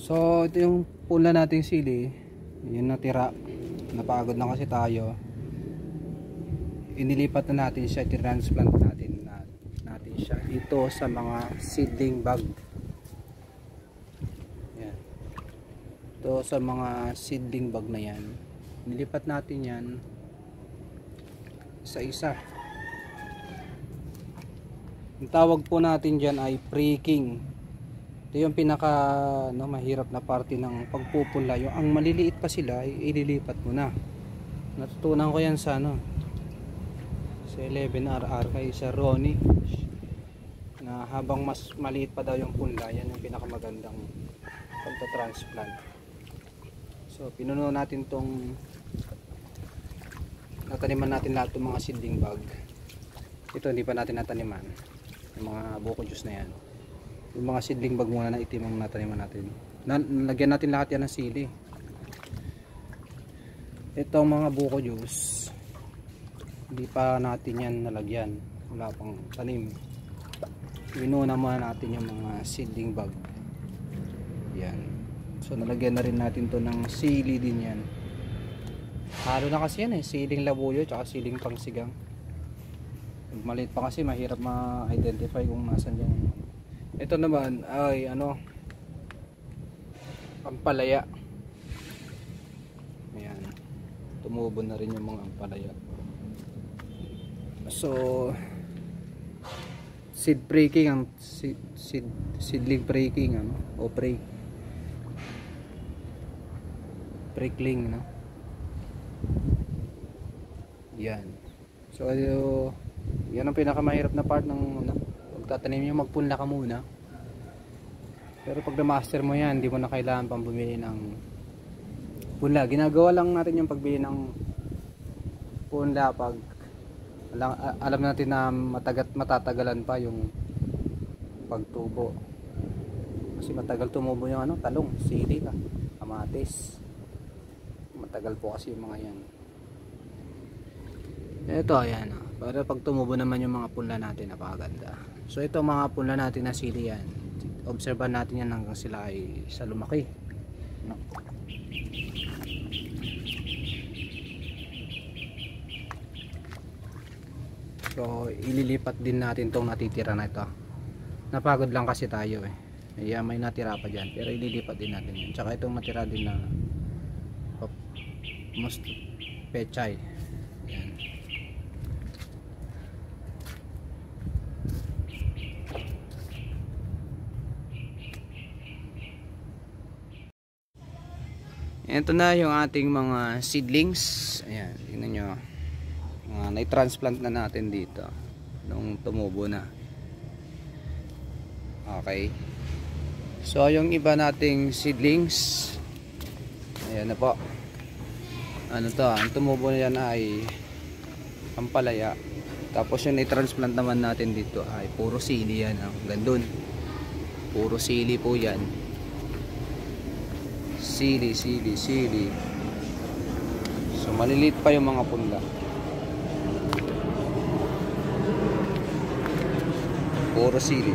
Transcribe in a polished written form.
So ito yung pula nating sili, yun natira, napagod na kasi tayo. Inilipat na natin siya, transplant natin siya dito sa mga seedling bag. Yan. Ito sa mga seedling bag na yan, nilipat natin yan isa-isa. Ang tawag po natin dyan ay pre-king. Ito yung pinaka mahirap na parte ng pagpupula. Yung ang maliliit pa sila, ililipat mo na. Natutunan ko yan sa sa 11RR kay Sir Ronnie, na habang mas maliit pa daw yung punla, yan yung pinakamagandang pagta-transplant. So pinuno natin tong, nataniman natin lahat ng mga seedling bag. Ito hindi pa natin nataniman, yung mga buko juice na yan. Yung mga seedling bag muna na itim ang nataniman natin. Lagyan natin lahat yan ng sili. Ito ang mga buko juice, hindi pa natin yan nalagyan, wala pang tanim. Inuna muna natin yung mga seedling bag. Yan. So nalagyan na rin natin to ng sili din yan. Halo na kasi yan siling labuyo tsaka siling pangsigang. Maliit pa kasi mahirap ma-identify kung nasan yung. Ito naman ay ampalaya. Ayan, tumubo na rin yung mga ampalaya. So seed breaking, ang seedling breaking o prickling yan. So yan ang pinakamahirap na part ng pagtatanim nyo. Magpunla ka muna, pero pag na-master mo yan, hindi mo na kailangan pang bumili ng punla. Ginagawa lang natin yung pagbili ng punla pag alam natin na matatagalan pa yung pagtubo, kasi matagal tumubo yung talong, sili, kamatis, matagal po kasi yung mga yan. Ito ayan, para pag tumubo naman yung mga punla natin, napakaganda. So ito mga punla natin na sili yan, obserban natin yan hanggang sila ay sa lumaki. So ililipat din natin tong natitira na ito. Napagod lang kasi tayo may natira pa dyan, pero ililipat din natin yan. Tsaka itong matira din na most pechay. Yan. Ito na yung ating mga seedlings. Ayan, tingnan nyo. Na-transplant na natin dito nung tumubo na. Okay, so yung iba nating seedlings, ayan na po. Ang tumubo na yan ay ampalaya. Tapos yung i-transplant naman natin dito ay puro sili yan. Gandun, puro sili po yan. Sili. So maliliit pa yung mga punla, puro sili.